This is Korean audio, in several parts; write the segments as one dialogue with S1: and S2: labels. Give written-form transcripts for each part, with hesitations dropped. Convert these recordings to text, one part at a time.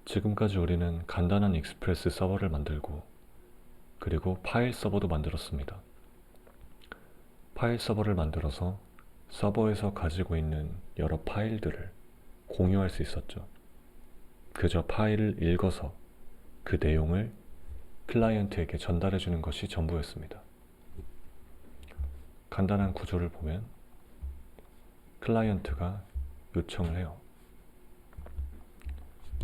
S1: 지금까지 우리는 간단한 익스프레스 서버를 만들고 그리고 파일 서버도 만들었습니다. 파일 서버를 만들어서 서버에서 가지고 있는 여러 파일들을 공유할 수 있었죠. 그저 파일을 읽어서 그 내용을 클라이언트에게 전달해 주는 것이 전부였습니다. 간단한 구조를 보면 클라이언트가 요청을 해요.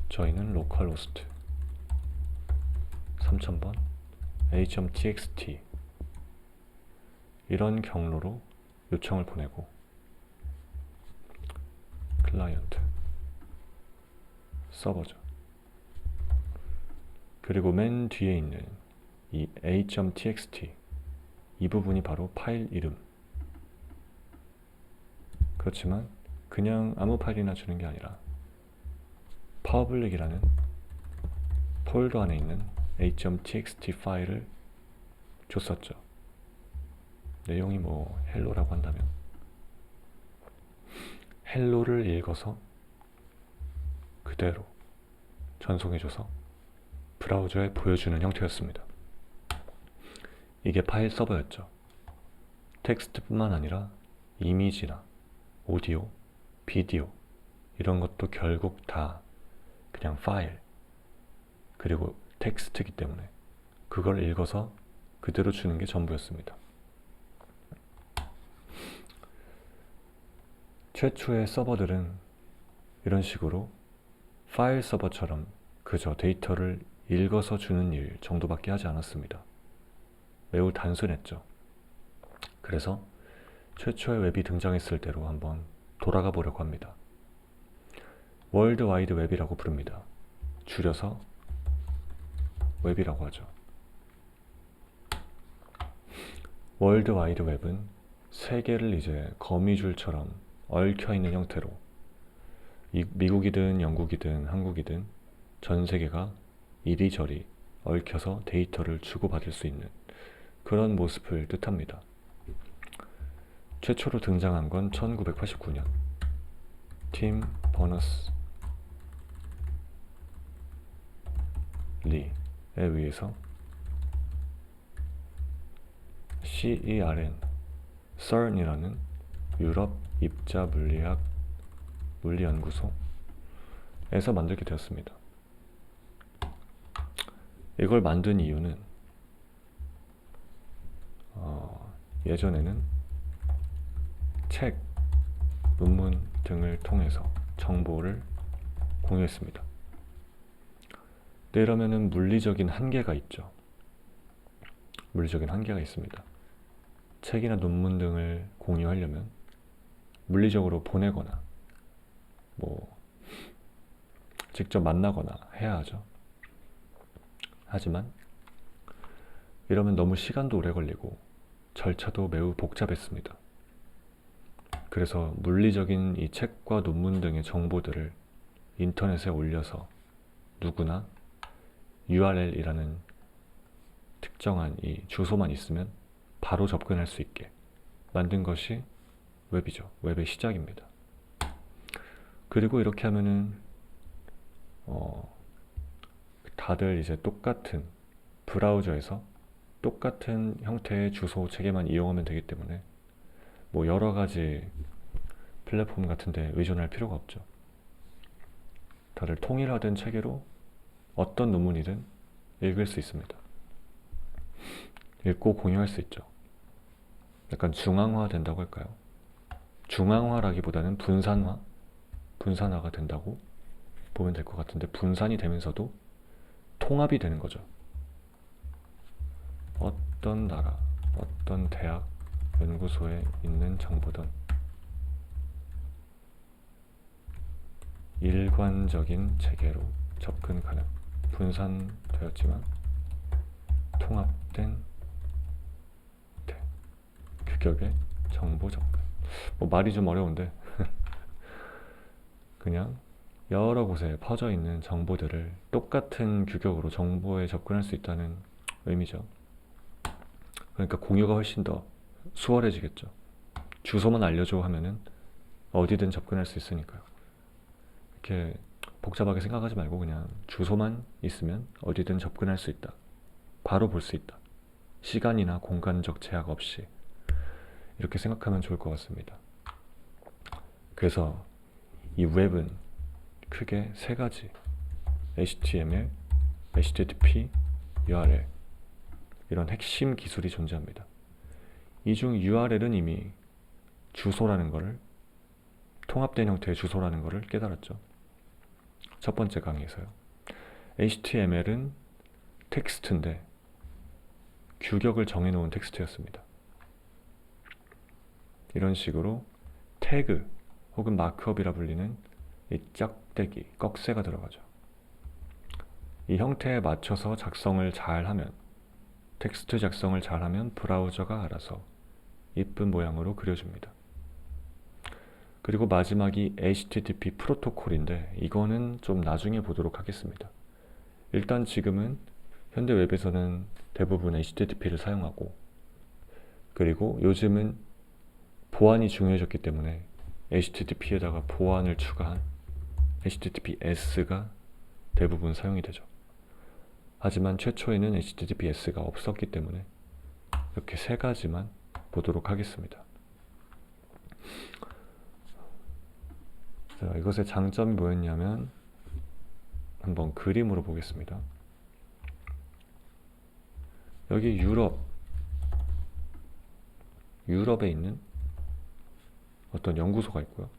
S1: 저희는 localhost 3000번 h.txt 이런 경로로 요청을 보내고 클라이언트 서버죠. 그리고 맨 뒤에 있는 이 h.txt 이 부분이 바로 파일 이름. 그렇지만 그냥 아무 파일이나 주는 게 아니라 public이라는 폴더 안에 있는 h.txt 파일을 줬었죠. 내용이 뭐 헬로라고 한다면 헬로를 읽어서 그대로 전송해줘서 브라우저에 보여주는 형태였습니다. 이게 파일 서버였죠. 텍스트뿐만 아니라 이미지나 오디오, 비디오 이런 것도 결국 다 그냥 파일 그리고 텍스트이기 때문에 그걸 읽어서 그대로 주는 게 전부였습니다. 최초의 서버들은 이런 식으로 파일 서버처럼 그저 데이터를 읽어서 주는 일 정도밖에 하지 않았습니다. 매우 단순했죠. 그래서 최초의 웹이 등장했을 때로 한번 돌아가 보려고 합니다. 월드 와이드 웹이라고 부릅니다. 줄여서 웹이라고 하죠. 월드 와이드 웹은 세계를 이제 거미줄처럼 얽혀있는 형태로 미국이든 영국이든 한국이든 전 세계가 이리저리 얽혀서 데이터를 주고받을 수 있는 그런 모습을 뜻합니다. 최초로 등장한 건 1989년 팀 버너스 리에 의해서 CERN이라는 유럽 입자 물리학 물리연구소에서 만들게 되었습니다. 이걸 만든 이유는 예전에는 책, 논문 등을 통해서 정보를 공유했습니다. 근데 이러면은 물리적인 한계가 있죠. 물리적인 한계가 있습니다. 책이나 논문 등을 공유하려면 물리적으로 보내거나 뭐 직접 만나거나 해야 하죠. 하지만 이러면 너무 시간도 오래 걸리고 절차도 매우 복잡했습니다. 그래서 물리적인 이 책과 논문 등의 정보들을 인터넷에 올려서 누구나 URL이라는 특정한 이 주소만 있으면 바로 접근할 수 있게 만든 것이 웹이죠. 웹의 시작입니다. 그리고 이렇게 하면은 다들 이제 똑같은 브라우저에서 똑같은 형태의 주소 체계만 이용하면 되기 때문에 뭐 여러 가지 플랫폼 같은데 의존할 필요가 없죠. 다들 통일화된 체계로 어떤 논문이든 읽을 수 있습니다. 읽고 공유할 수 있죠. 약간 중앙화 된다고 할까요? 중앙화라기보다는 분산화가 된다고 보면 될 것 같은데 분산이 되면서도 통합이 되는 거죠. 어떤 나라, 어떤 대학, 연구소에 있는 정보든 일관적인 체계로 접근 가능. 분산되었지만 통합된 규격의 정보 접근. 뭐 말이 좀 어려운데 그냥 여러 곳에 퍼져 있는 정보들을 똑같은 규격으로 정보에 접근할 수 있다는 의미죠. 그러니까 공유가 훨씬 더 수월해지겠죠. 주소만 알려줘 하면은 어디든 접근할 수 있으니까요. 이렇게 복잡하게 생각하지 말고 그냥 주소만 있으면 어디든 접근할 수 있다. 바로 볼 수 있다. 시간이나 공간적 제약 없이 이렇게 생각하면 좋을 것 같습니다. 그래서 이 웹은 크게 세 가지 HTML, HTTP, URL 이런 핵심 기술이 존재합니다. 이 중 URL은 이미 주소라는 것을 통합된 형태의 주소라는 것을 깨달았죠. 첫 번째 강의에서요. HTML은 텍스트인데 규격을 정해놓은 텍스트였습니다. 이런 식으로 태그 혹은 마크업이라 불리는 이 짝대기, 꺽쇠가 들어가죠. 이 형태에 맞춰서 작성을 잘하면, 텍스트 작성을 잘하면 브라우저가 알아서 이쁜 모양으로 그려줍니다. 그리고 마지막이 HTTP 프로토콜인데 이거는 좀 나중에 보도록 하겠습니다. 일단 지금은 현대 웹에서는 대부분 HTTP를 사용하고, 그리고 요즘은 보안이 중요해졌기 때문에 HTTP에다가 보안을 추가한 HTTPS가 대부분 사용이 되죠. 하지만 최초에는 HTTPS가 없었기 때문에 이렇게 세 가지만 보도록 하겠습니다. 자, 이것의 장점이 뭐였냐면 한번 그림으로 보겠습니다. 여기 유럽에 있는 어떤 연구소가 있고요.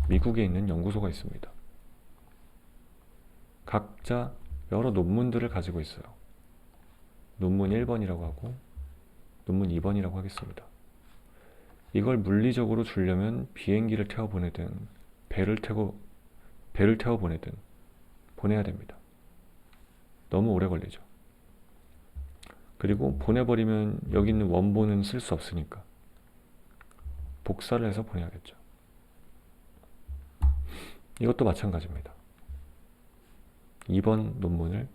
S1: 미국에 있는 연구소가 있습니다. 각자 여러 논문들을 가지고 있어요. 논문 1번이라고 하고 논문 2번이라고 하겠습니다. 이걸 물리적으로 주려면 비행기를 태워 보내든 배를 태워 보내든 보내야 됩니다. 너무 오래 걸리죠. 그리고 보내버리면 여기 있는 원본은 쓸 수 없으니까 복사를 해서 보내야겠죠. 이것도 마찬가지입니다. 2번 논문을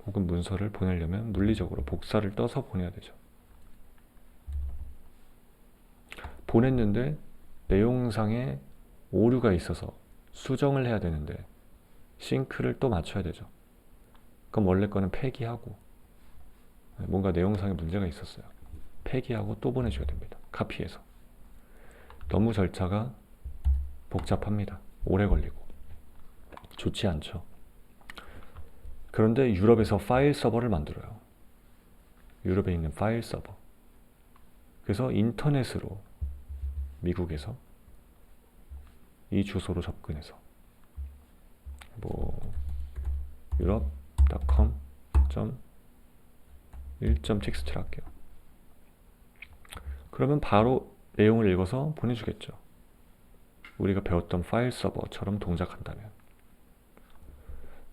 S1: 혹은 문서를 보내려면 물리적으로 복사를 떠서 보내야 되죠. 보냈는데 내용상에 오류가 있어서 수정을 해야 되는데 싱크를 또 맞춰야 되죠. 그럼 원래 거는 폐기하고, 뭔가 내용상에 문제가 있었어요. 폐기하고 또 보내줘야 됩니다. 카피해서. 너무 절차가 복잡합니다. 오래 걸리고 좋지 않죠. 그런데 유럽에서 파일 서버를 만들어요. 유럽에 있는 파일 서버. 그래서 인터넷으로 미국에서 이 주소로 접근해서 europe.com.1.txt를 할게요. 그러면 바로 내용을 읽어서 보내주겠죠. 우리가 배웠던 파일 서버처럼 동작한다면.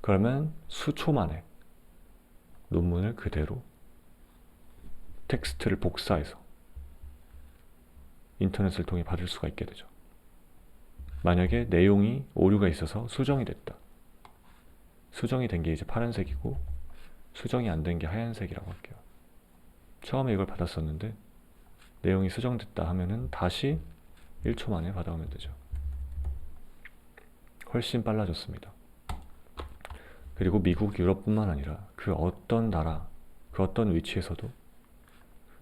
S1: 그러면 수초 만에 논문을 그대로 텍스트를 복사해서 인터넷을 통해 받을 수가 있게 되죠. 만약에 내용이 오류가 있어서 수정이 됐다. 수정이 된 게 이제 파란색이고 수정이 안 된 게 하얀색이라고 할게요. 처음에 이걸 받았었는데 내용이 수정됐다 하면은 다시 1초 만에 받아오면 되죠. 훨씬 빨라졌습니다. 그리고 미국, 유럽뿐만 아니라 그 어떤 나라, 그 어떤 위치에서도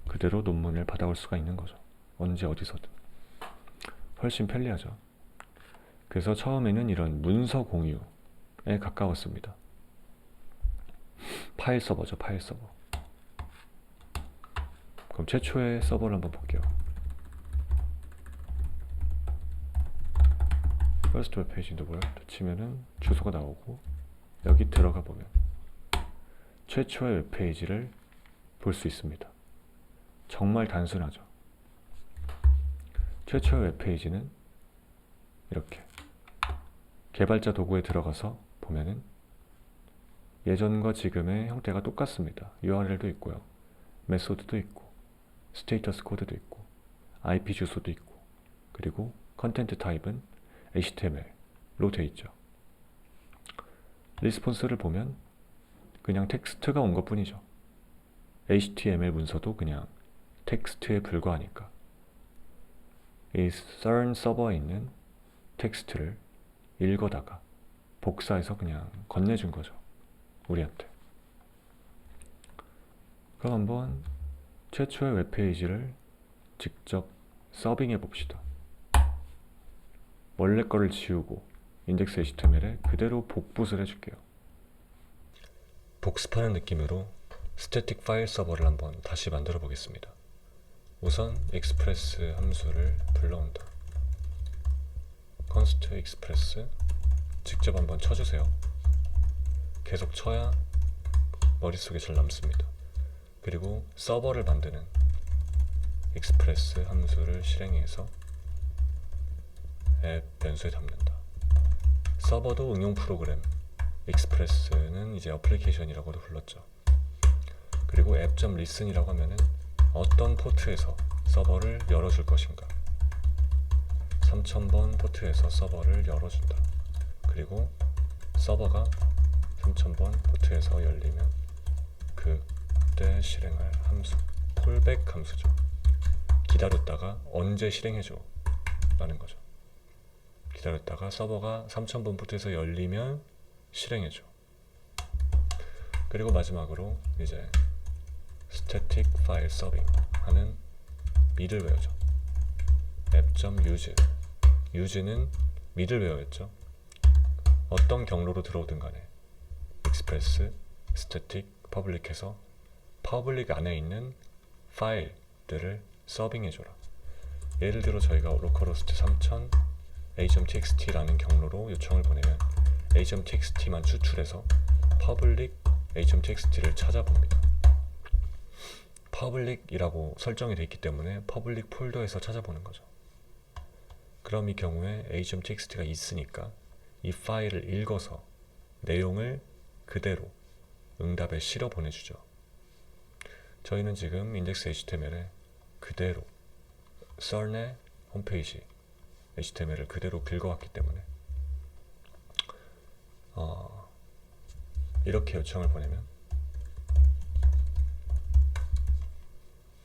S1: 그대로 논문을 받아올 수가 있는 거죠. 언제 어디서든. 훨씬 편리하죠. 그래서 처음에는 이런 문서 공유에 가까웠습니다. 파일 서버죠, 파일 서버. 그럼 최초의 서버를 한번 볼게요. 퍼스트 웹 페이지 누구요? 치면은 주소가 나오고 여기 들어가 보면 최초의 웹페이지를 볼 수 있습니다. 정말 단순하죠. 최초의 웹페이지는 이렇게 개발자 도구에 들어가서 보면은 예전과 지금의 형태가 똑같습니다. URL도 있고요. 메소드도 있고 스테이터스 코드도 있고 IP 주소도 있고 그리고 컨텐트 타입은 HTML로 되어 있죠. 리스폰스를 보면 그냥 텍스트가 온 것 뿐이죠. HTML 문서도 그냥 텍스트에 불과하니까 이 CERN 서버에 있는 텍스트를 읽어다가 복사해서 그냥 건네준 거죠, 우리한테. 그럼 한번 최초의 웹페이지를 직접 서빙해 봅시다. 원래 거를 지우고 인덱스 HTML에 그대로 복붙을 해줄게요. 복습하는 느낌으로 스태틱 파일 서버를 한번 다시 만들어 보겠습니다. 우선 express 함수를 불러온다. const express 직접 한번 쳐주세요. 계속 쳐야 머릿속에 잘 남습니다. 그리고 서버를 만드는 express 함수를 실행해서 앱 변수에 담는다. 서버도 응용 프로그램, express는 이제 어플리케이션이라고도 불렀죠. 그리고 app.listen이라고 하면은 어떤 포트에서 서버를 열어줄 것인가, 3000번 포트에서 서버를 열어준다. 그리고 서버가 3000번 포트에서 열리면 그때 실행할 함수, 콜백 함수죠. 기다렸다가 언제 실행해줘 라는 거죠. 기다렸다가 서버가 3000번 포트에서 열리면 실행해줘. 그리고 마지막으로 이제 static file serving 하는 미들웨어죠. app.use use는 미들웨어였죠. 어떤 경로로 들어오든 간에 express, static, public해서 public 안에 있는 파일들을 서빙해줘라. 예를 들어 저희가 localhost 3000 a.txt라는 경로로 요청을 보내면 a.txt만 추출해서 public a.txt를 찾아봅니다. public이라고 설정이 되어 있기 때문에 public 폴더에서 찾아보는 거죠. 그럼 이 경우에 a.txt가 있으니까 이 파일을 읽어서 내용을 그대로 응답에 실어 보내주죠. 저희는 지금 인덱스 HTML에 그대로 썰의 홈페이지 HTML을 그대로 긁어왔기 때문에 이렇게 요청을 보내면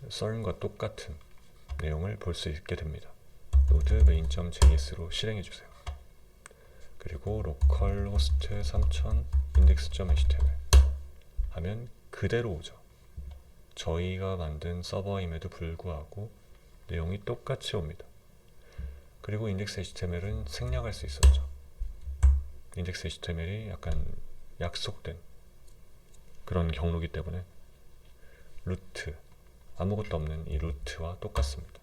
S1: 썰과 똑같은 내용을 볼 수 있게 됩니다. node main.js로 실행해주세요. 그리고 localhost 3000 index.html 하면 그대로 오죠. 저희가 만든 서버임에도 불구하고 내용이 똑같이 옵니다. 그리고 인덱스 HTML은 생략할 수 있었죠. 인덱스 HTML이 약간 약속된 그런 경로이기 때문에 루트, 아무것도 없는 이 루트와 똑같습니다.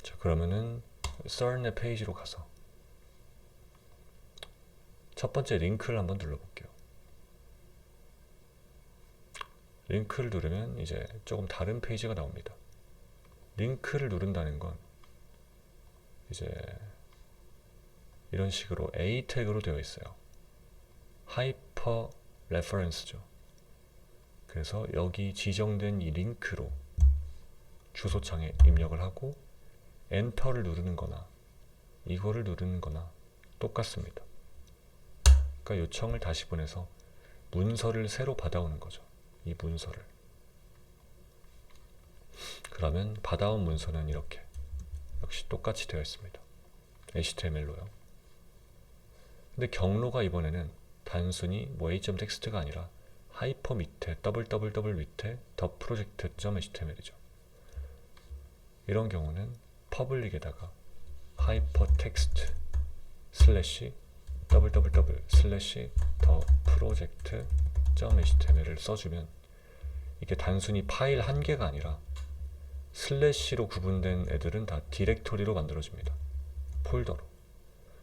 S1: 자, 그러면은 썰의 페이지로 가서 첫 번째 링크를 한번 눌러볼게요. 링크를 누르면 이제 조금 다른 페이지가 나옵니다. 링크를 누른다는 건 이제 이런 식으로 A 태그로 되어 있어요. 하이퍼 레퍼런스죠. 그래서 여기 지정된 이 링크로 주소창에 입력을 하고 엔터를 누르는 거나 이거를 누르는 거나 똑같습니다. 그러니까 요청을 다시 보내서 문서를 새로 받아오는 거죠. 이 문서를. 그러면 받아온 문서는 이렇게 역시 똑같이 되어 있습니다. HTML로요. 근데 경로가 이번에는 단순히 뭐 a.txt가 아니라 하이퍼 밑에 www 밑에 the project.html이죠. 이런 경우는 public에다가 hypertext 슬래시 www 슬래시 the project.html을 써주면 이게 단순히 파일 한 개가 아니라 슬래시로 구분된 애들은 다 디렉토리로 만들어집니다. 폴더로.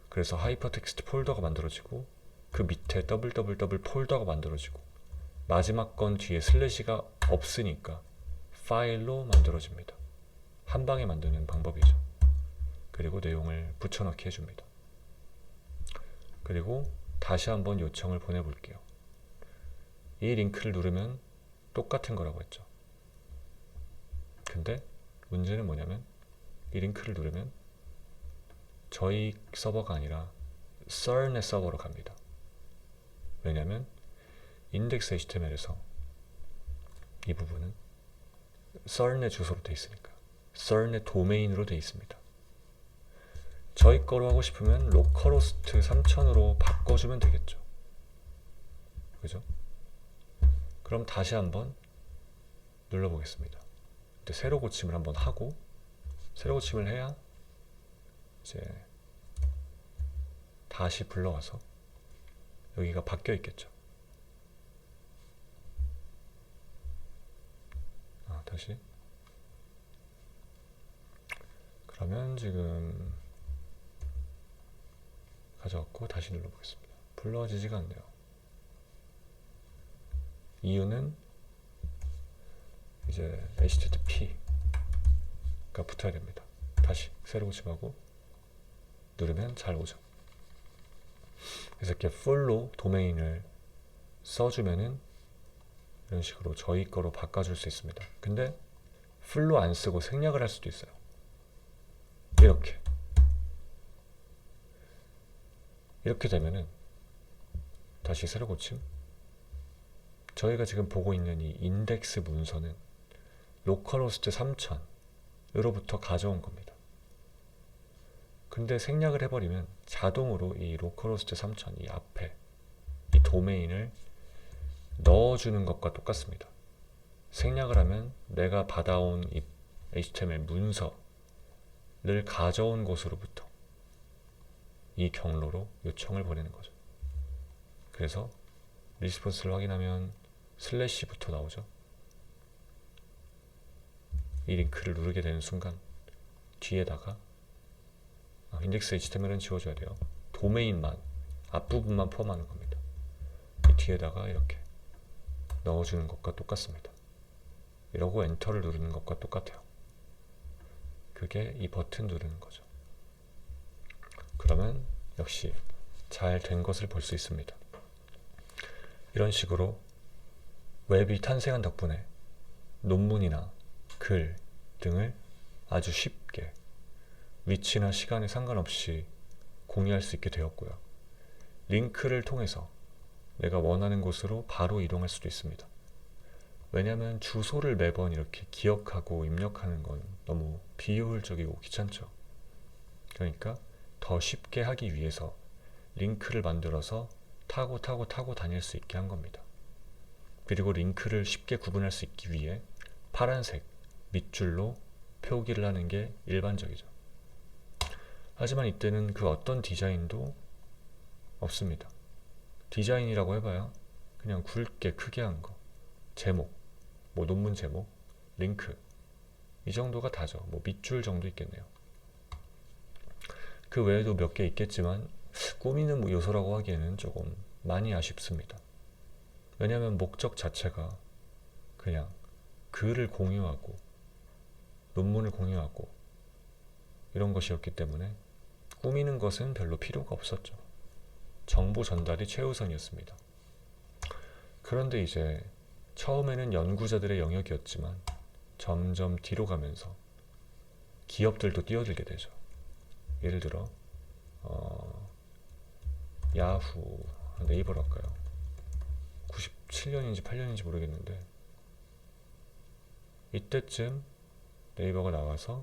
S1: 그래서 하이퍼텍스트 폴더가 만들어지고 그 밑에 www 폴더가 만들어지고 마지막 건 뒤에 슬래시가 없으니까 파일로 만들어집니다. 한 방에 만드는 방법이죠. 그리고 내용을 붙여넣기 해줍니다. 그리고 다시 한번 요청을 보내볼게요. 이 링크를 누르면 똑같은 거라고 했죠. 근데 문제는 뭐냐면 이 링크를 누르면 저희 서버가 아니라 썰의 서버로 갑니다. 왜냐면 인덱스 HTML에서 이 부분은 썰의 주소로 되어 있으니까 썰의 도메인으로 되어 있습니다. 저희 거로 하고 싶으면 로컬호스트 3000으로 바꿔주면 되겠죠. 그죠? 그럼 다시 한번 눌러보겠습니다. 새로 고침을 한번 하고, 새로 고침을 해야 이제 다시 불러와서 여기가 바뀌어 있겠죠. 다시. 그러면 지금 가져왔고 다시 눌러보겠습니다. 불러지지가 않네요. 이유는 이제 http가 붙어야 됩니다. 다시 새로 고침하고 누르면 잘 오죠. 그래서 이렇게 풀로 도메인을 써주면은 이런 식으로 저희 거로 바꿔줄 수 있습니다. 근데 풀로 안 쓰고 생략을 할 수도 있어요. 이렇게 되면은 다시 새로 고침. 저희가 지금 보고 있는 이 인덱스 문서는 로컬호스트 3000으로부터 가져온 겁니다. 근데 생략을 해버리면 자동으로 이 로컬호스트 3000, 이 앞에 이 도메인을 넣어주는 것과 똑같습니다. 생략을 하면 내가 받아온 이 HTML 문서를 가져온 곳으로부터 이 경로로 요청을 보내는 거죠. 그래서 리스폰스를 확인하면 슬래시부터 나오죠. 이 링크를 누르게 되는 순간 뒤에다가 인덱스 HTML은 지워줘야 돼요. 도메인만, 앞부분만 포함하는 겁니다. 이 뒤에다가 이렇게 넣어주는 것과 똑같습니다. 이러고 엔터를 누르는 것과 똑같아요. 그게 이 버튼 누르는 거죠. 그러면 역시 잘 된 것을 볼 수 있습니다. 이런 식으로 웹이 탄생한 덕분에 논문이나 글 등을 아주 쉽게 위치나 시간에 상관없이 공유할 수 있게 되었고요. 링크를 통해서 내가 원하는 곳으로 바로 이동할 수도 있습니다. 왜냐하면 주소를 매번 이렇게 기억하고 입력하는 건 너무 비효율적이고 귀찮죠. 그러니까 더 쉽게 하기 위해서 링크를 만들어서 타고 다닐 수 있게 한 겁니다. 그리고 링크를 쉽게 구분할 수 있기 위해 파란색 밑줄로 표기를 하는 게 일반적이죠. 하지만 이때는 그 어떤 디자인도 없습니다. 디자인이라고 해봐야 그냥 굵게 크게 한 거, 제목, 뭐 논문 제목, 링크, 이 정도가 다죠. 뭐 밑줄 정도 있겠네요. 그 외에도 몇 개 있겠지만 꾸미는 요소라고 하기에는 조금 많이 아쉽습니다. 왜냐하면 목적 자체가 그냥 글을 공유하고 논문을 공유하고 이런 것이었기 때문에 꾸미는 것은 별로 필요가 없었죠. 정보 전달이 최우선이었습니다. 그런데 이제 처음에는 연구자들의 영역이었지만 점점 뒤로 가면서 기업들도 뛰어들게 되죠. 예를 들어 야후, 네이버로 할까요? 97년인지 8년인지 모르겠는데 이때쯤 네이버가 나와서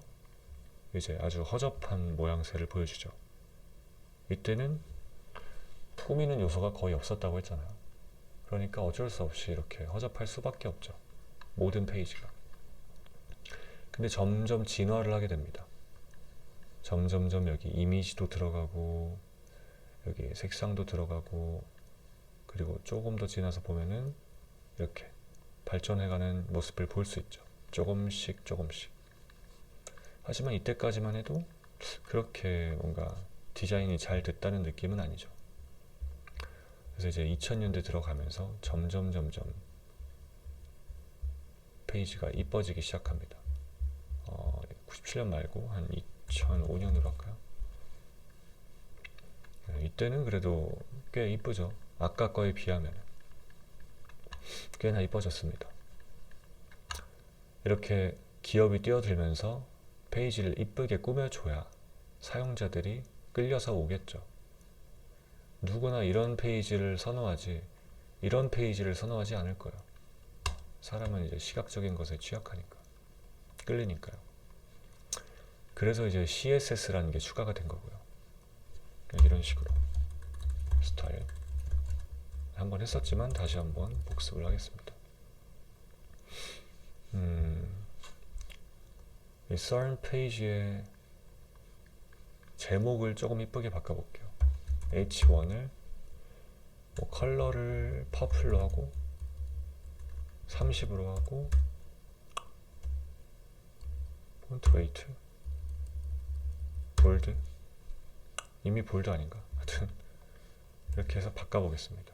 S1: 이제 아주 허접한 모양새를 보여주죠. 이때는 꾸미는 요소가 거의 없었다고 했잖아요. 그러니까 어쩔 수 없이 이렇게 허접할 수밖에 없죠. 모든 페이지가. 근데 점점 진화를 하게 됩니다. 점점점 여기 이미지도 들어가고 여기 색상도 들어가고 그리고 조금 더 지나서 보면은 이렇게 발전해가는 모습을 볼 수 있죠. 조금씩. 하지만 이때까지만 해도 그렇게 뭔가 디자인이 잘 됐다는 느낌은 아니죠. 그래서 이제 2000년대 들어가면서 점점 페이지가 이뻐지기 시작합니다. 97년 말고 한 2005년으로 할까요? 이때는 그래도 꽤 이쁘죠. 아까 거에 비하면 꽤나 이뻐졌습니다. 이렇게 기업이 뛰어들면서 페이지를 이쁘게 꾸며줘야 사용자들이 끌려서 오겠죠. 누구나 이런 페이지를 선호하지 이런 페이지를 선호하지 않을 거예요. 사람은 이제 시각적인 것에 취약하니까 끌리니까요. 그래서 이제 CSS라는 게 추가가 된 거고요. 이런 식으로 스타일 한번 했었지만 다시 한번 복습을 하겠습니다. 이 썰 페이지의 제목을 조금 이쁘게 바꿔볼게요. H1을 뭐 컬러를 퍼플로 하고 30으로 하고 폰트 웨이트 볼드, 이미 볼드 아닌가? 하여튼 이렇게 해서 바꿔보겠습니다.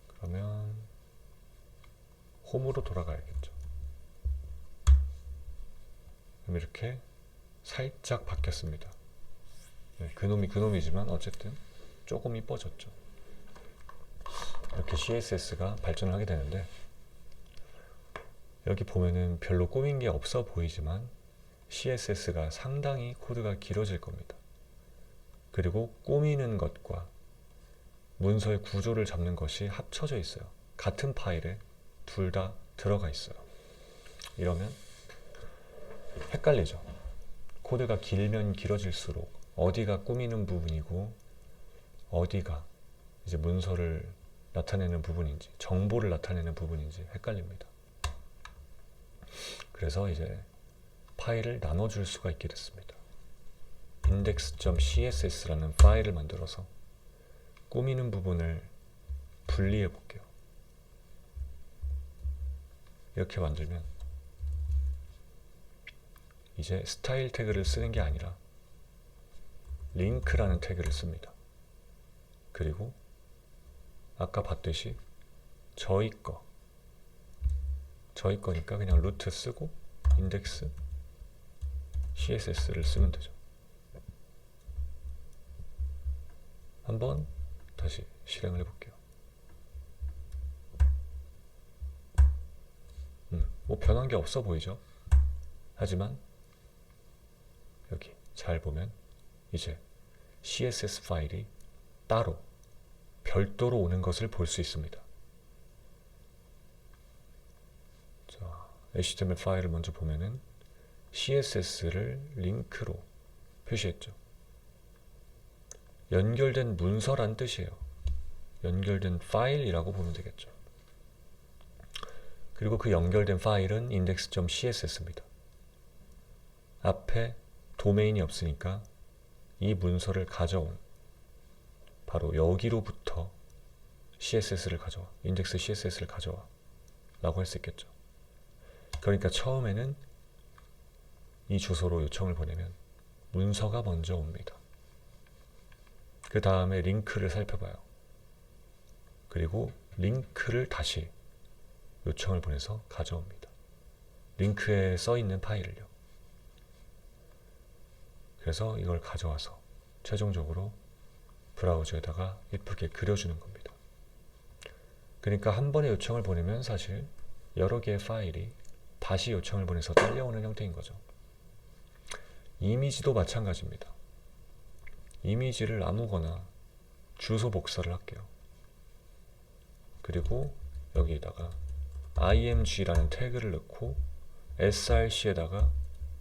S1: 그러면 홈으로 돌아가야겠죠. 그럼 이렇게 살짝 바뀌었습니다. 네, 그놈이지만 어쨌든 조금 이뻐졌죠. 이렇게 CSS가 발전을 하게 되는데, 여기 보면은 별로 꾸민 게 없어 보이지만 CSS가 상당히 코드가 길어질 겁니다. 그리고 꾸미는 것과 문서의 구조를 잡는 것이 합쳐져 있어요. 같은 파일에 둘 다 들어가 있어요. 이러면 헷갈리죠. 코드가 길면 길어질수록 어디가 꾸미는 부분이고 어디가 이제 문서를 나타내는 부분인지, 정보를 나타내는 부분인지 헷갈립니다. 그래서 이제 파일을 나눠줄 수가 있게 됐습니다. index.css라는 파일을 만들어서 꾸미는 부분을 분리해 볼게요. 이렇게 만들면 이제 스타일 태그를 쓰는 게 아니라 링크라는 태그를 씁니다. 그리고 아까 봤듯이 저희 거니까 그냥 루트 쓰고 인덱스 CSS를 쓰면 되죠. 한번 다시 실행을 해볼게요. 뭐 변한 게 없어 보이죠? 하지만 여기 잘 보면 이제 CSS 파일이 따로 별도로 오는 것을 볼 수 있습니다. 자, HTML 파일을 먼저 보면은 CSS를 링크로 표시했죠. 연결된 문서란 뜻이에요. 연결된 파일이라고 보면 되겠죠. 그리고 그 연결된 파일은 index.css입니다. 앞에 도메인이 없으니까 이 문서를 가져온, 바로 여기로부터 CSS를 가져와, 인덱스 CSS를 가져와 라고 할 수 있겠죠. 그러니까 처음에는 이 주소로 요청을 보내면 문서가 먼저 옵니다. 그 다음에 링크를 살펴봐요. 그리고 링크를 다시 요청을 보내서 가져옵니다. 링크에 써있는 파일을요. 그래서 이걸 가져와서 최종적으로 브라우저에다가 예쁘게 그려주는 겁니다. 그러니까 한 번에 요청을 보내면 사실 여러 개의 파일이 다시 요청을 보내서 딸려오는 형태인 거죠. 이미지도 마찬가지입니다. 이미지를 아무거나 주소 복사를 할게요. 그리고 여기에다가 img라는 태그를 넣고 src에다가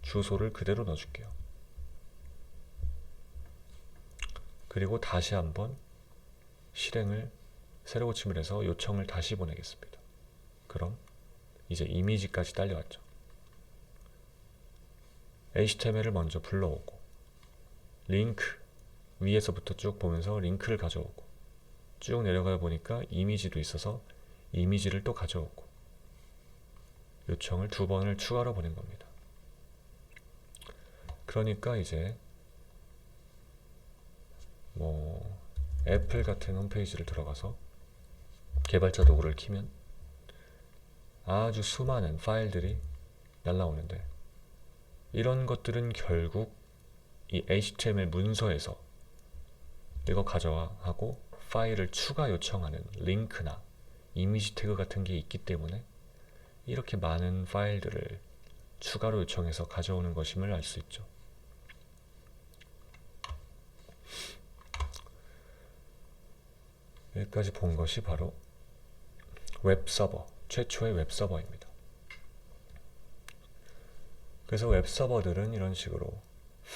S1: 주소를 그대로 넣어줄게요. 그리고 다시 한번 실행을 새로 고침을 해서 요청을 다시 보내겠습니다. 그럼 이제 이미지까지 딸려왔죠. HTML을 먼저 불러오고 링크 위에서부터 쭉 보면서 링크를 가져오고 쭉 내려가 보니까 이미지도 있어서 이미지를 또 가져오고 요청을 2번을 추가로 보낸 겁니다. 그러니까 이제 뭐 애플 같은 홈페이지를 들어가서 개발자 도구를 키면 아주 수많은 파일들이 날라오는데, 이런 것들은 결국 이 HTML 문서에서 이거 가져와 하고 파일을 추가 요청하는 링크나 이미지 태그 같은 게 있기 때문에 이렇게 많은 파일들을 추가로 요청해서 가져오는 것임을 알 수 있죠. 여기까지 본 것이 바로 웹서버, 최초의 웹서버입니다. 그래서 웹 서버들은 이런 식으로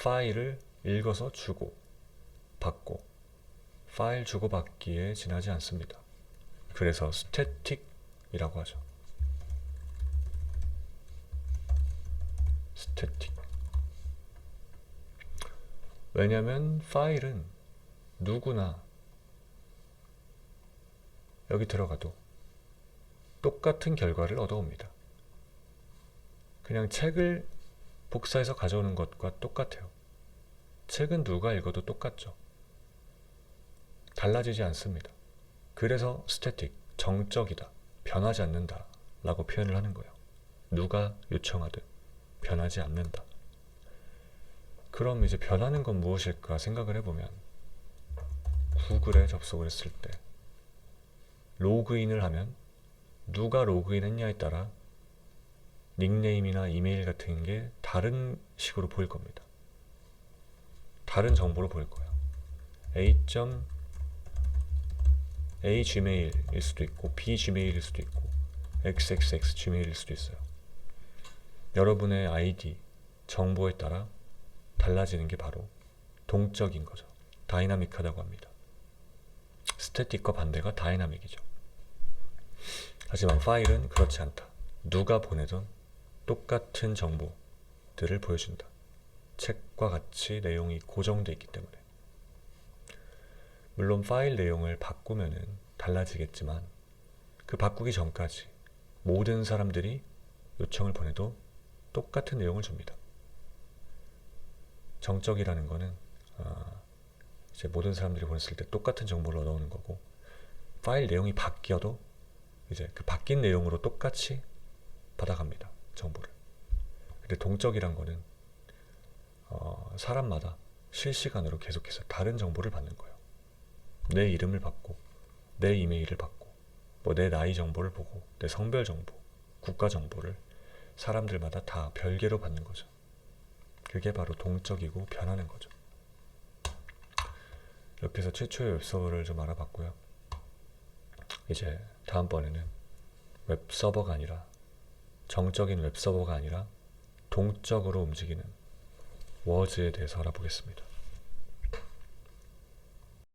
S1: 파일을 읽어서 주고 받고 파일 주고받기에 지나지 않습니다. 그래서 스태틱이라고 하죠. 스태틱. 왜냐면 파일은 누구나 여기 들어가도 똑같은 결과를 얻어옵니다. 그냥 책을 복사해서 가져오는 것과 똑같아요. 책은 누가 읽어도 똑같죠. 달라지지 않습니다. 그래서 스태틱, 정적이다, 변하지 않는다 라고 표현을 하는 거예요. 누가 요청하든 변하지 않는다. 그럼 이제 변하는 건 무엇일까 생각을 해보면 구글에 접속을 했을 때 로그인을 하면 누가 로그인했냐에 따라 닉네임이나 이메일 같은 게 다른 식으로 보일 겁니다. 다른 정보로 보일 거예요. A gmail일 수도 있고 B gmail일 수도 있고 XXX gmail일 수도 있어요. 여러분의 아이디 정보에 따라 달라지는 게 바로 동적인 거죠. 다이나믹하다고 합니다. 스태틱과 반대가 다이나믹이죠. 하지만 파일은 그렇지 않다. 누가 보내던 똑같은 정보들을 보여준다. 책과 같이 내용이 고정되어 있기 때문에. 물론 파일 내용을 바꾸면은 달라지겠지만 그 바꾸기 전까지 모든 사람들이 요청을 보내도 똑같은 내용을 줍니다. 정적이라는 거는 이제 모든 사람들이 보냈을 때 똑같은 정보를 얻어오는 거고, 파일 내용이 바뀌어도 이제 그 바뀐 내용으로 똑같이 받아갑니다. 정보를. 근데 동적이란 거는 사람마다 실시간으로 계속해서 다른 정보를 받는 거예요. 내 이름을 받고 내 이메일을 받고 뭐 내 나이 정보를 보고 내 성별 정보, 국가 정보를 사람들마다 다 별개로 받는 거죠. 그게 바로 동적이고 변하는 거죠. 이렇게 해서 최초의 웹서버를 좀 알아봤고요. 이제 다음번에는 웹서버가 아니라, 정적인 웹서버가 아니라 동적으로 움직이는 워즈에 대해서 알아보겠습니다.